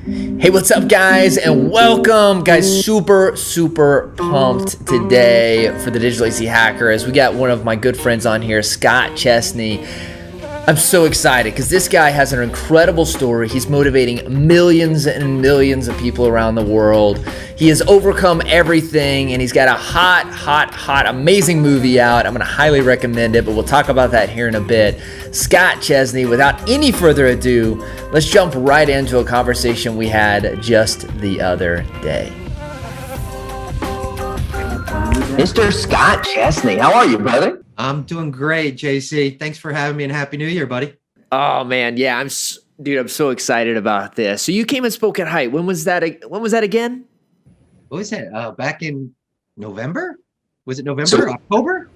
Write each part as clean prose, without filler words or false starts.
Hey, what's up, guys, and welcome, guys. Super pumped today for the Digital AC Hacker as we got one of my good friends on here, Scott Chesney. I'm so excited because this guy has an incredible story. He's motivating millions and millions of people around the world. He has overcome everything, and he's got a hot, amazing movie out. I'm going to highly recommend it, but we'll talk about that here in a bit. Scott Chesney, without any further ado, let's jump right into a conversation we had just the other day. Mr. Scott Chesney, how are you, brother? I'm doing great, JC. Thanks for having me, and Happy New Year, buddy. Oh man, yeah, I'm so excited about this. So you came and spoke at Hite. When was that again? What was that? Back in November? Was it November? October?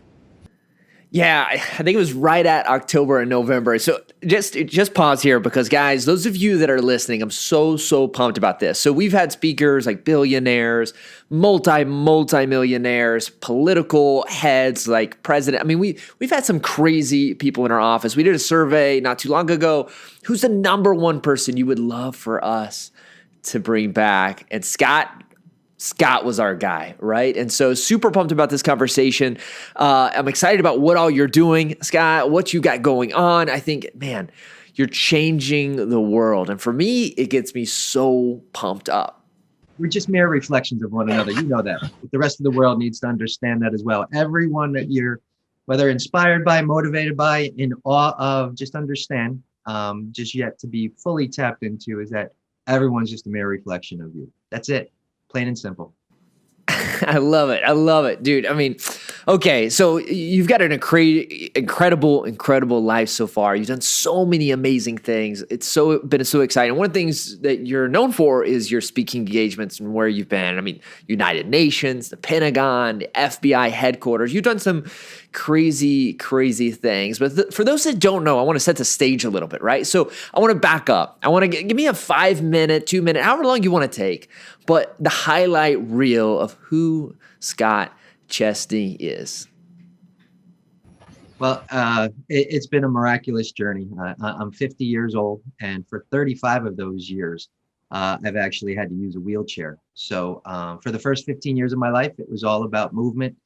Yeah, I think it was right at October and November. So just pause here because, guys, those of you that are listening, I'm so pumped about this. So we've had speakers like billionaires, multi-millionaires, political heads like president. I mean, we've had some crazy people in our office. We did a survey not too long ago. Who's the number one person you would love for us to bring back? And Scott was our guy, right? And so super pumped about this conversation. I'm excited about what all you're doing, Scott, what you got going on. I think, man, you're changing the world. And for me, it gets me so pumped up. We're just mere reflections of one another. You know that. But the rest of the world needs to understand that as well. Everyone that you're, whether inspired by, motivated by, in awe of, just understand, just yet to be fully tapped into is that everyone's just a mere reflection of you. That's it. Plain and simple. I love it, dude. I mean, okay, so you've got an incredible life so far. You've done so many amazing things. It's been so exciting. One of the things that you're known for is your speaking engagements and where you've been. I mean, United Nations, the Pentagon, the FBI headquarters. You've done some crazy things. But for those that don't know, I want to set the stage a little bit, right? So I want to back up. I want to give me a 5-minute, 2-minute, however long you want to take, but the highlight reel of who Scott Chesney is. Well, it's been a miraculous journey. I'm 50 years old, and for 35 of those years, I've actually had to use a wheelchair. So for the first 15 years of my life, it was all about movement,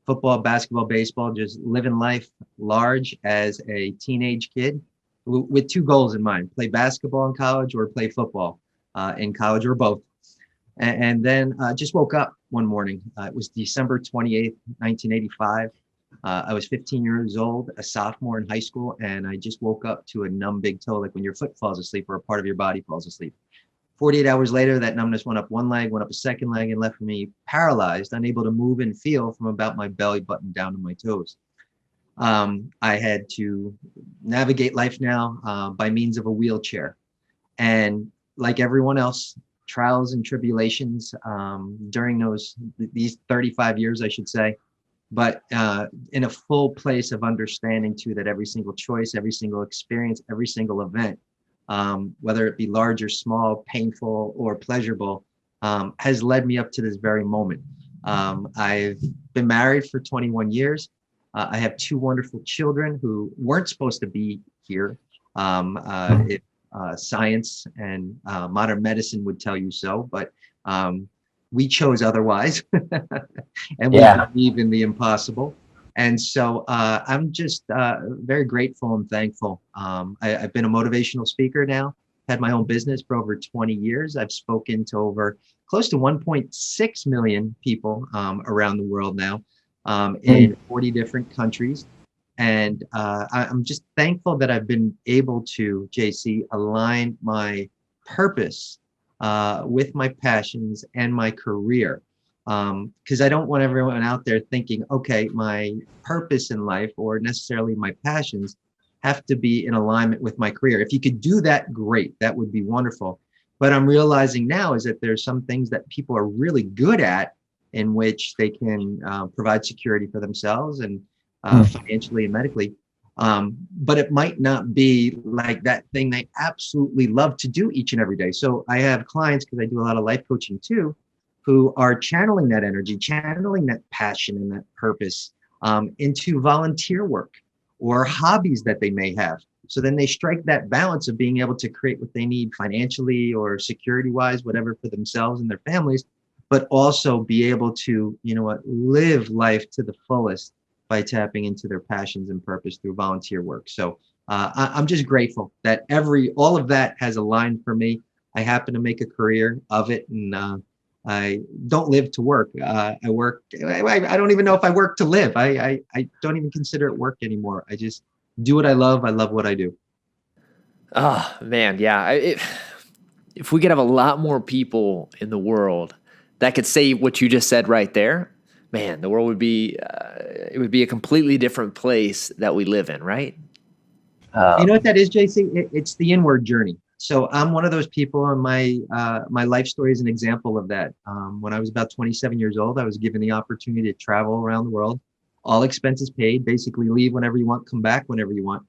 football, basketball, baseball, just living life large as a teenage kid with two goals in mind: play basketball in college or play football in college, or both. And then just woke up one morning. It was December 28th, 1985. I was 15 years old, a sophomore in high school, and I just woke up to a numb big toe, like when your foot falls asleep or a part of your body falls asleep. 48 hours later, that numbness went up one leg, went up a second leg, and left me paralyzed, unable to move and feel from about my belly button down to my toes. I had to navigate life now by means of a wheelchair. And like everyone else, trials and tribulations during these 35 years, I should say, but in a full place of understanding too that every single choice, every single experience, every single event, whether it be large or small, painful or pleasurable, has led me up to this very moment. I've been married for 21 years. I have two wonderful children who weren't supposed to be here. If science and modern medicine would tell you so, but we chose otherwise, and we believe in the impossible. And so I'm just very grateful and thankful. I've been a motivational speaker now, had my own business for over 20 years. I've spoken to over close to 1.6 million people around the world now, in 40 different countries. And I'm just thankful that I've been able to, JC, align my purpose with my passions and my career. Because I don't want everyone out there thinking, okay, my purpose in life or necessarily my passions have to be in alignment with my career. If you could do that, great, that would be wonderful. But I'm realizing now is that there's some things that people are really good at in which they can provide security for themselves and financially and medically. But it might not be like that thing they absolutely love to do each and every day. So I have clients, because I do a lot of life coaching too, who are channeling that energy, channeling that passion and that purpose into volunteer work or hobbies that they may have. So then they strike that balance of being able to create what they need financially or security wise, whatever, for themselves and their families, but also be able to, live life to the fullest by tapping into their passions and purpose through volunteer work. So I'm just grateful that all of that has aligned for me. I happen to make a career of it, and I don't live to work. I work. I don't even know if I work to live. I don't even consider it work anymore. I just do what I love. I love what I do. Oh, man. Yeah. If we could have a lot more people in the world that could say what you just said right there, man, the world would be, it would be a completely different place that we live in, right? You know what that is, JC? It's the inward journey. So I'm one of those people, and my life story is an example of that. When I was about 27 years old, I was given the opportunity to travel around the world, all expenses paid, basically leave whenever you want, come back whenever you want.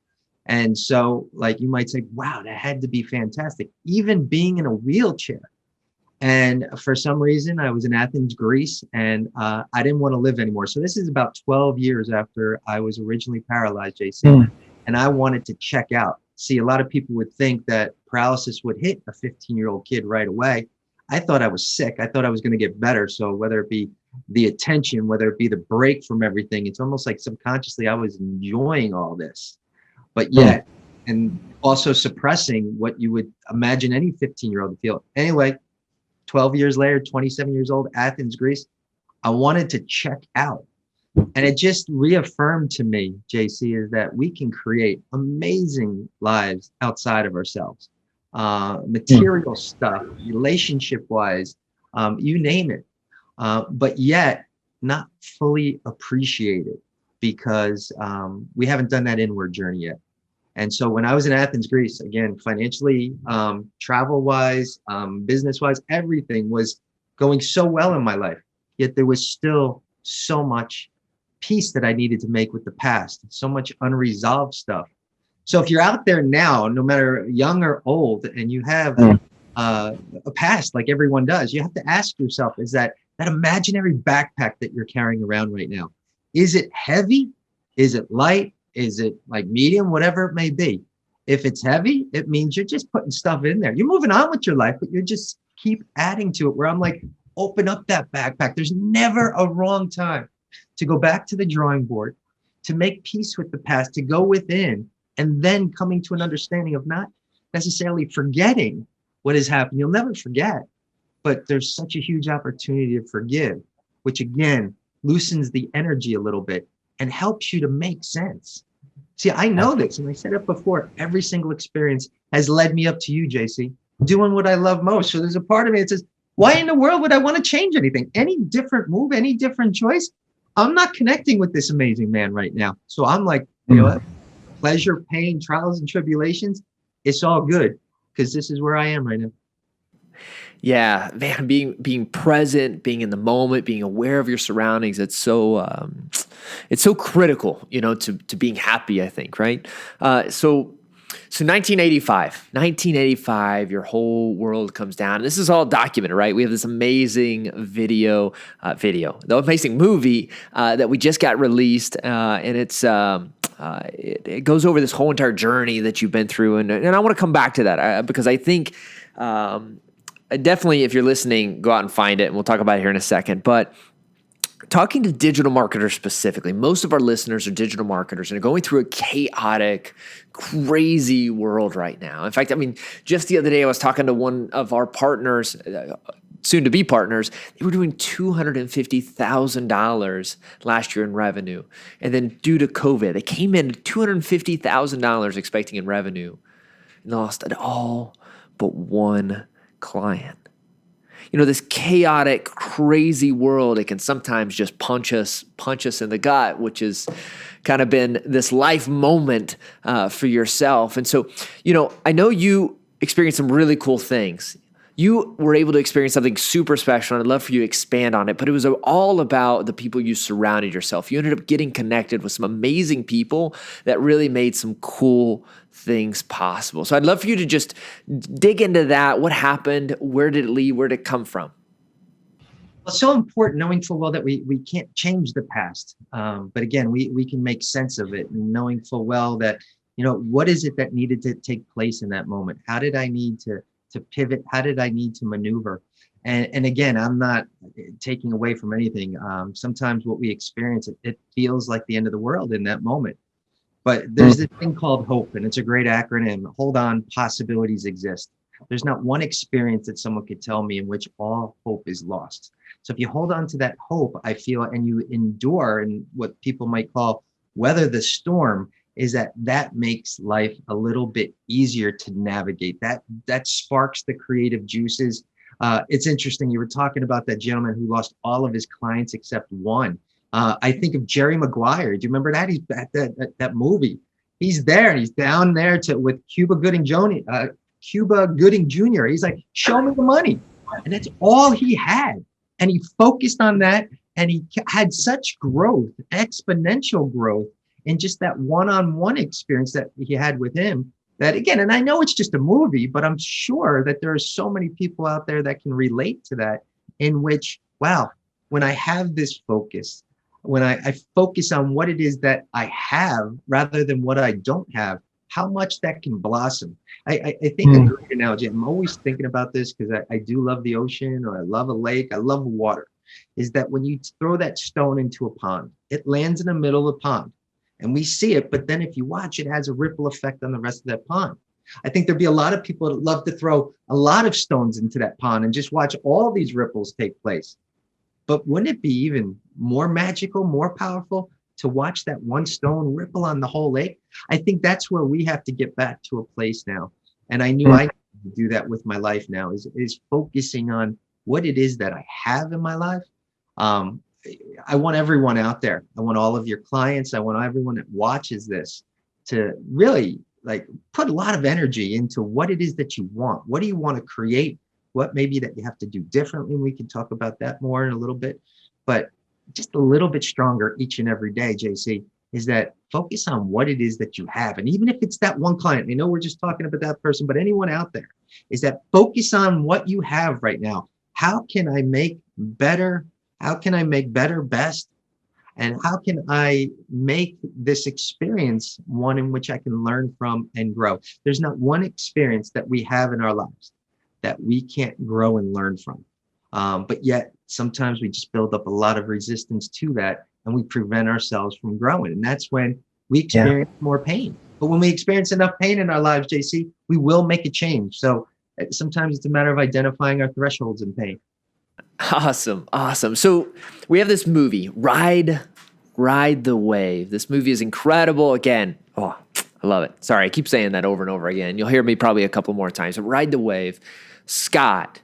And so, like, you might say, wow, that had to be fantastic. Even being in a wheelchair. And for some reason, I was in Athens, Greece, and I didn't want to live anymore. So this is about 12 years after I was originally paralyzed, JC. And I wanted to check out. See, a lot of people would think that paralysis would hit a 15-year-old kid right away. I thought I was sick. I thought I was going to get better. So whether it be the attention, whether it be the break from everything, it's almost like subconsciously I was enjoying all this. But yet, and also suppressing what you would imagine any 15-year-old to feel. Anyway, 12 years later, 27 years old, Athens, Greece, I wanted to check out. And it just reaffirmed to me, JC, is that we can create amazing lives outside of ourselves. Material stuff, relationship wise, you name it. But yet not fully appreciated because we haven't done that inward journey yet. And so when I was in Athens, Greece, again, financially, travel wise, business wise, everything was going so well in my life. Yet there was still so much peace that I needed to make with the past, so much unresolved stuff. So if you're out there now, no matter young or old, and you have a past like everyone does, you have to ask yourself, is that imaginary backpack that you're carrying around right now, is it heavy? Is it light? Is it like medium? Whatever it may be. If it's heavy, it means you're just putting stuff in there. You're moving on with your life, but you just keep adding to it, where I'm like, open up that backpack. There's never a wrong time to go back to the drawing board, to make peace with the past, to go within, and then coming to an understanding of not necessarily forgetting what has happened. You'll never forget, but there's such a huge opportunity to forgive, which again, loosens the energy a little bit and helps you to make sense. See, I know this, and I said it before, every single experience has led me up to you, JC, doing what I love most. So there's a part of me that says, why in the world would I want to change anything? Any different move, any different choice? I'm not connecting with this amazing man right now. So I'm like, you know what? Pleasure, pain, trials, and tribulations, it's all good because this is where I am right now. Yeah, man, being present, being in the moment, being aware of your surroundings, it's so critical, to being happy, I think, right? So 1985, your whole world comes down. And this is all documented, right? We have this amazing the amazing movie that we just got released, and it's it goes over this whole entire journey that you've been through, and I want to come back to that because I think definitely, if you're listening, go out and find it, and we'll talk about it here in a second. But talking to digital marketers specifically, most of our listeners are digital marketers and are going through a chaotic, crazy world right now. In fact, just the other day, I was talking to one of our partners, soon to be partners. They were doing $250,000 last year in revenue. And then due to COVID, they came in at $250,000 expecting in revenue and lost it all but one client. This chaotic, crazy world, it can sometimes just punch us in the gut, which has kind of been this life moment for yourself. And so, I know you experienced some really cool things. You were able to experience something super special, and I'd love for you to expand on it, but it was all about the people you surrounded yourself. You ended up getting connected with some amazing people that really made some cool things possible. So I'd love for you to just dig into that. What happened? Where did it lead? Where did it come from? Well, it's so important knowing full well that we can't change the past. But again, we can make sense of it, and knowing full well that, what is it that needed to take place in that moment? How did I need to pivot? How did I need to maneuver? And again, I'm not taking away from anything. Sometimes what we experience, it feels like the end of the world in that moment. But there's this thing called hope, and it's a great acronym. Hold on, possibilities exist. There's not one experience that someone could tell me in which all hope is lost. So if you hold on to that hope, I feel, and you endure, and what people might call weather the storm, is that makes life a little bit easier to navigate. That sparks the creative juices. It's interesting. You were talking about that gentleman who lost all of his clients except one. I think of Jerry Maguire. Do you remember that? He's at that movie. He's there and he's down there with Cuba Gooding Jr. He's like, show me the money. And that's all he had. And he focused on that. And he had such growth, exponential growth in just that one-on-one experience that he had with him. That again, and I know it's just a movie, but I'm sure that there are so many people out there that can relate to that, in which, wow, when I have this focus, when I focus on what it is that I have rather than what I don't have, how much that can blossom. I think a great analogy, I'm always thinking about this because I do love the ocean, or I love a lake, I love water, is that when you throw that stone into a pond, it lands in the middle of the pond and we see it, but then if you watch, it has a ripple effect on the rest of that pond. I think there'd be a lot of people that love to throw a lot of stones into that pond and just watch all these ripples take place. But wouldn't it be even more magical, more powerful to watch that one stone ripple on the whole lake? I think that's where we have to get back to a place now. And I knew I needed to do that with my life now, is focusing on what it is that I have in my life. I want everyone out there. I want all of your clients. I want everyone that watches this to really put a lot of energy into what it is that you want. What do you want to create? What maybe that you have to do differently? We can talk about that more in a little bit, but just a little bit stronger each and every day, JC, is that focus on what it is that you have. And even if it's that one client, I know we're just talking about that person, but anyone out there, is that focus on what you have right now. How can I make better? How can I make better best? And how can I make this experience one in which I can learn from and grow? There's not one experience that we have in our lives that we can't grow and learn from. But yet sometimes we just build up a lot of resistance to that and we prevent ourselves from growing. And that's when we experience more pain. But when we experience enough pain in our lives, JC, we will make a change. So sometimes it's a matter of identifying our thresholds in pain. Awesome. So we have this movie, Ride the Wave. This movie is incredible. Again, I love it. Sorry, I keep saying that over and over again. You'll hear me probably a couple more times. But Ride the Wave. Scott,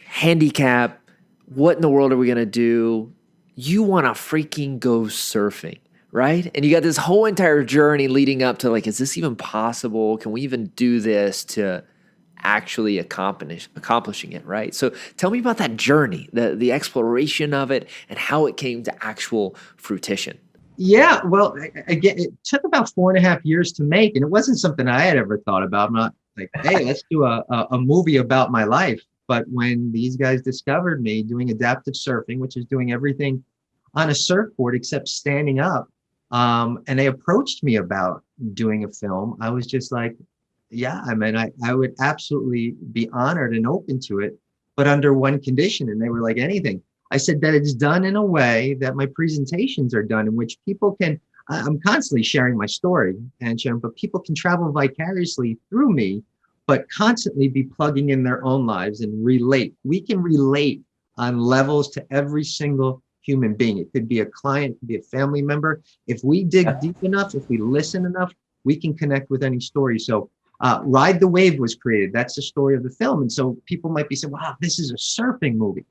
handicap, what in the world are we going to do? You want to freaking go surfing, right? And you got this whole entire journey leading up to is this even possible? Can we even do this, to actually accomplishing it, right? So tell me about that journey, the exploration of it, and how it came to actual fruition. Yeah, well, again, it took about 4.5 years to make, and it wasn't something I had ever thought about. I'm not like, hey, let's do a movie about my life. But when these guys discovered me doing adaptive surfing, which is doing everything on a surfboard except standing up, and they approached me about doing a film, I was just like, yeah, I mean, I would absolutely be honored and open to it, but under one condition. And they were like, anything. I said that it's done in a way that my presentations are done, in which people can, I'm constantly sharing my story and sharing, but people can travel vicariously through me, but constantly be plugging in their own lives and relate. We can relate on levels to every single human being. It could be a client, it could be a family member. If we dig deep enough, if we listen enough, we can connect with any story. So Ride the Wave was created. That's the story of the film. And so people might be saying, wow, this is a surfing movie.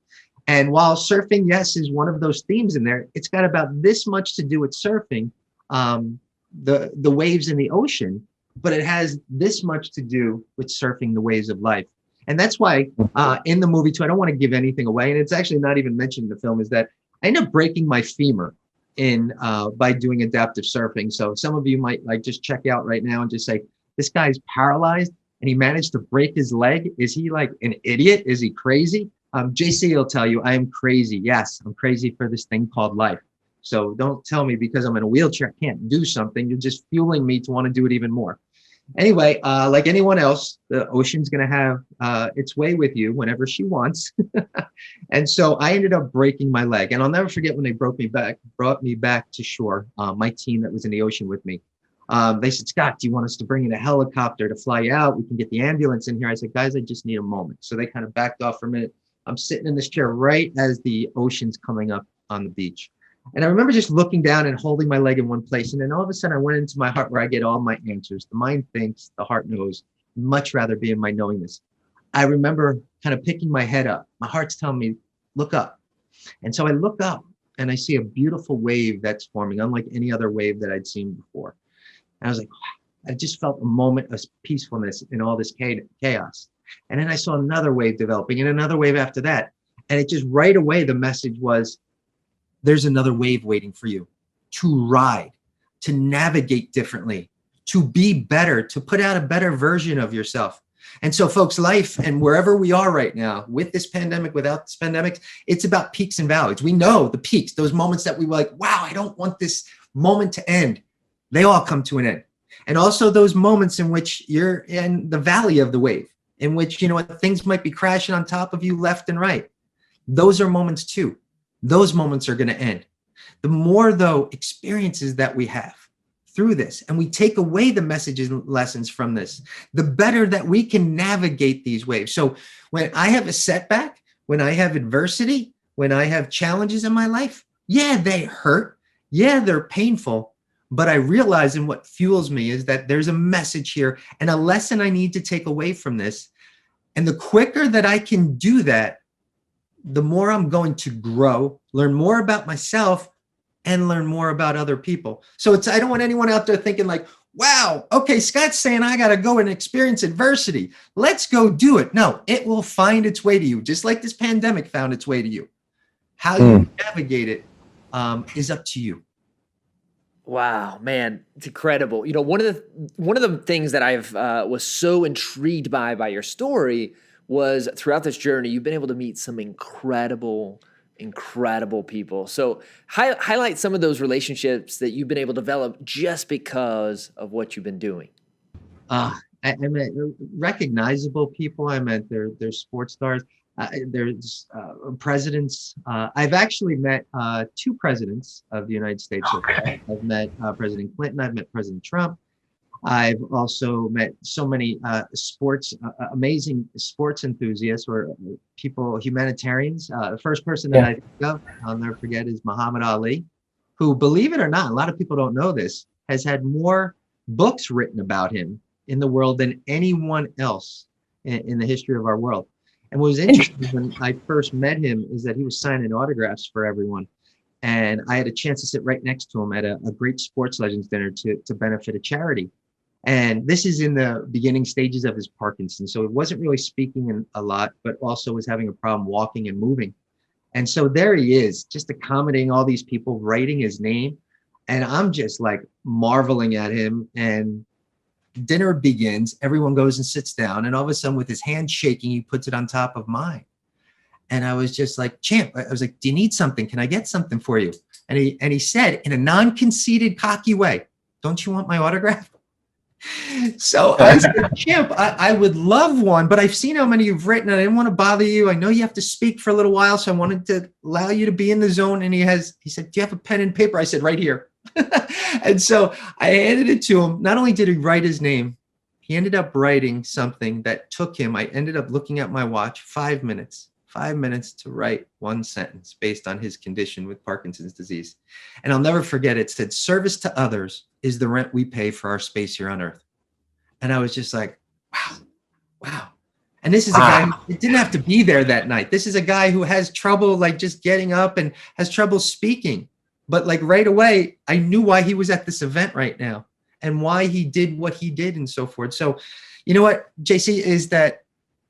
And while surfing, yes, is one of those themes in there, it's got about this much to do with surfing, the waves in the ocean, but it has this much to do with surfing the waves of life. And that's why in the movie too, I don't want to give anything away, and it's actually not even mentioned in the film, is that I ended up breaking my femur by doing adaptive surfing. So some of you might just check out right now and just say, this guy's paralyzed and he managed to break his leg. Is he like an idiot? Is he crazy? JC will tell you I am crazy. Yes, I'm crazy for this thing called life. So don't tell me because I'm in a wheelchair, I can't do something. You're just fueling me to want to do it even more. Anyway, like anyone else, the ocean's going to have its way with you whenever she wants. And so I ended up breaking my leg. And I'll never forget when they brought me back to shore, my team that was in the ocean with me. They said, Scott, do you want us to bring in a helicopter to fly you out? We can get the ambulance in here. I said, guys, I just need a moment. So they kind of backed off for a minute. I'm sitting in this chair right as the ocean's coming up on the beach. And I remember just looking down and holding my leg in one place. And then all of a sudden I went into my heart where I get all my answers. The mind thinks, the heart knows. Much rather be in my knowingness. I remember kind of picking my head up. My heart's telling me, look up. And so I look up and I see a beautiful wave that's forming, unlike any other wave that I'd seen before. And I was like, wow. I just felt a moment of peacefulness in all this chaos. And then I saw another wave developing and another wave after that. And it just right away, the message was, there's another wave waiting for you to ride, to navigate differently, to be better, to put out a better version of yourself. And so folks, life and wherever we are right now with this pandemic, without this pandemic, it's about peaks and valleys. We know the peaks, those moments that we were like, wow, I don't want this moment to end. They all come to an end. And also those moments in which you're in the valley of the wave, in which, you know, things might be crashing on top of you left and right. Those are moments too. Those moments are going to end. The more, though, experiences that we have through this, and we take away the messages and lessons from this, the better that we can navigate these waves. So when I have a setback, when I have adversity, when I have challenges in my life, yeah, they hurt. Yeah, they're painful. But I realize, and what fuels me is that there's a message here and a lesson I need to take away from this. And the quicker that I can do that, the more I'm going to grow, learn more about myself, and learn more about other people. So I don't want anyone out there thinking like, wow, okay, Scott's saying I got to go and experience adversity. Let's go do it. No, it will find its way to you, just like this pandemic found its way to you. How you navigate it is up to you. Wow, man, it's incredible. You know, one of the things that I've was so intrigued by your story was throughout this journey, you've been able to meet some incredible people. So highlight some of those relationships that you've been able to develop just because of what you've been doing. I met recognizable people. I met their sports stars. There's presidents. I've actually met two presidents of the United States. Okay. I've met President Clinton. I've met President Trump. I've also met so many amazing sports enthusiasts or people, humanitarians. The first person that I think of, I'll never forget, is Muhammad Ali, who, believe it or not, a lot of people don't know this, has had more books written about him in the world than anyone else in the history of our world. And what was interesting when I first met him is that he was signing autographs for everyone. And I had a chance to sit right next to him at a great sports legends dinner to benefit a charity. And this is in the beginning stages of his Parkinson's. So it wasn't really speaking a lot, but also was having a problem walking and moving. And so there he is, just accommodating all these people, writing his name. And I'm just like marveling at him. And dinner begins. Everyone goes and sits down. And all of a sudden, with his hand shaking, he puts it on top of mine. And I was just like, champ, I was like, do you need something? Can I get something for you? And he said in a non-conceited, cocky way, don't you want my autograph? So I said, champ, I would love one, but I've seen how many you've written and I didn't want to bother you. I know you have to speak for a little while, so I wanted to allow you to be in the zone. And he said, do you have a pen and paper? I said, right here. And so I handed it to him. Not only did he write his name, he ended up writing something that took him, I ended up looking at my watch, 5 minutes to write one sentence based on his condition with Parkinson's disease. And I'll never forget, it said, service to others is the rent we pay for our space here on earth. And I was just like, wow. And this is a guy who didn't have to be there that night. This is a guy who has trouble like just getting up and has trouble speaking. But like right away, I knew why he was at this event right now and why he did what he did and so forth. So, you know what, JC, is that,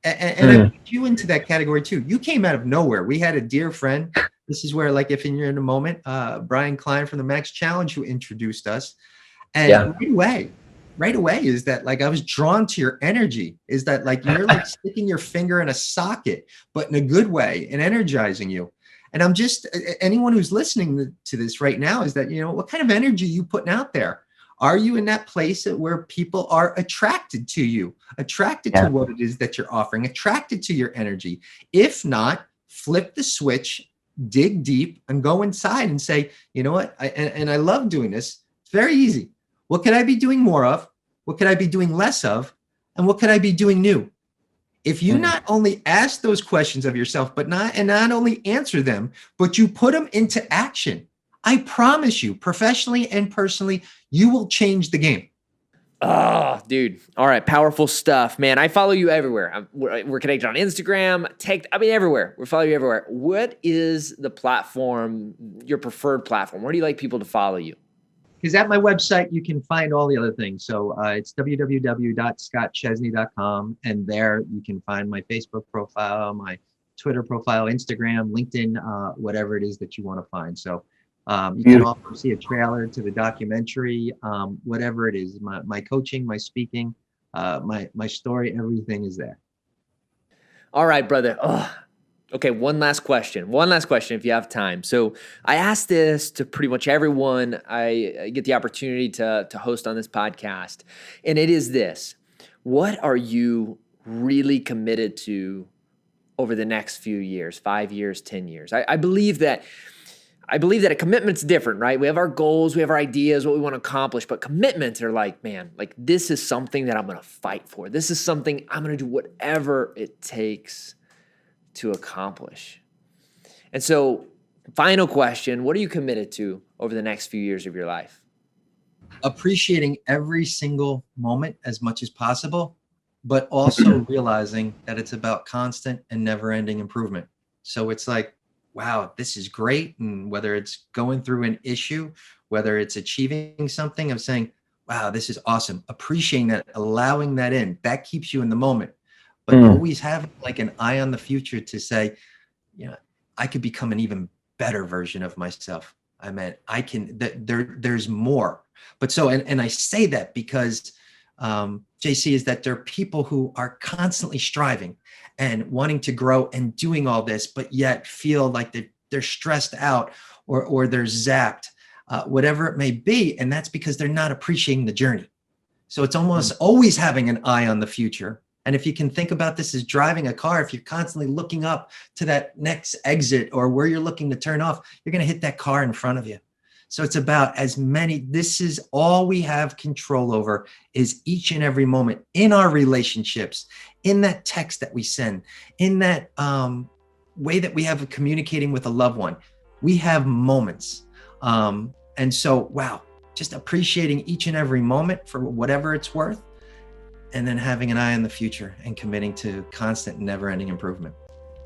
and I put you into that category too. You came out of nowhere. We had a dear friend. This is where, like, if you're in a moment, Brian Klein from the Max Challenge, who introduced us. And right away is that like I was drawn to your energy, is that like you're like sticking your finger in a socket, but in a good way and energizing you. And I'm just, anyone who's listening to this right now is that, what kind of energy are you putting out there? Are you in that place where people are attracted to you, attracted to what it is that you're offering, attracted to your energy? If not, flip the switch, dig deep, and go inside and say, you know what? I love doing this. It's very easy. What could I be doing more of? What could I be doing less of? And what could I be doing new? If you not only ask those questions of yourself, but not only answer them, but you put them into action, I promise you, professionally and personally, you will change the game. Oh, dude. All right. Powerful stuff, man. I follow you everywhere. We're connected on Instagram, everywhere. We follow you everywhere. What is the platform, your preferred platform? Where do you like people to follow you? Because at my website, you can find all the other things. So it's www.scottchesney.com. And there you can find my Facebook profile, my Twitter profile, Instagram, LinkedIn, whatever it is that you want to find. So you can also see a trailer to the documentary, whatever it is, my coaching, my speaking, my story, everything is there. All right, brother. Okay, one last question if you have time. So I asked this to pretty much everyone I get the opportunity to host on this podcast, and it is this: what are you really committed to over the next few years, 5 years, 10 years? I believe that a commitment's different, right? We have our goals, we have our ideas, what we want to accomplish, but commitments are like, man, like this is something that I'm going to fight for. This is something I'm going to do whatever it takes to accomplish. And so, final question, what are you committed to over the next few years of your life? Appreciating every single moment as much as possible, but also realizing that it's about constant and never-ending improvement. So it's like, wow, this is great. And whether it's going through an issue, whether it's achieving something, I'm saying, wow, this is awesome. Appreciating that, allowing that in, that keeps you in the moment. But always having like an eye on the future to say, I could become an even better version of myself. I mean, I can, there's more. But so, and I say that because, JC, is that there are people who are constantly striving and wanting to grow and doing all this, but yet feel like they're stressed out or they're zapped, whatever it may be. And that's because they're not appreciating the journey. So it's almost always having an eye on the future. And if you can think about this as driving a car, if you're constantly looking up to that next exit or where you're looking to turn off, you're going to hit that car in front of you. So it's about this is all we have control over, is each and every moment in our relationships, in that text that we send, in that way that we have of communicating with a loved one. We have moments. And so, wow, just appreciating each and every moment for whatever it's worth. And then having an eye on the future and committing to constant, never-ending improvement.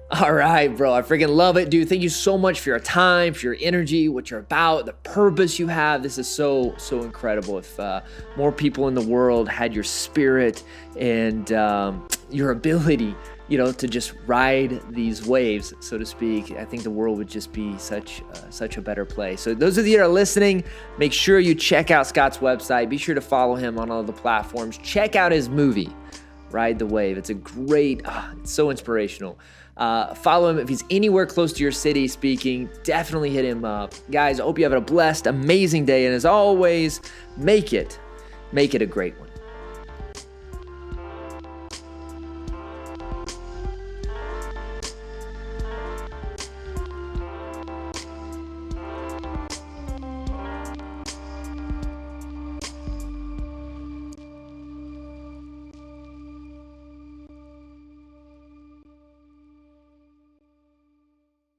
All right, bro. I freaking love it, dude. Thank you so much for your time, for your energy, what you're about, the purpose you have. This is so incredible. If more people in the world had your spirit and your ability, to just ride these waves, so to speak, I think the world would just be such a better place. So those of you that are listening, make sure you check out Scott's website. Be sure to follow him on all the platforms. Check out his movie, Ride the Wave. It's a great, it's so inspirational. Follow him if he's anywhere close to your city speaking. Definitely hit him up. Guys, I hope you have a blessed, amazing day. And as always, make it a great one.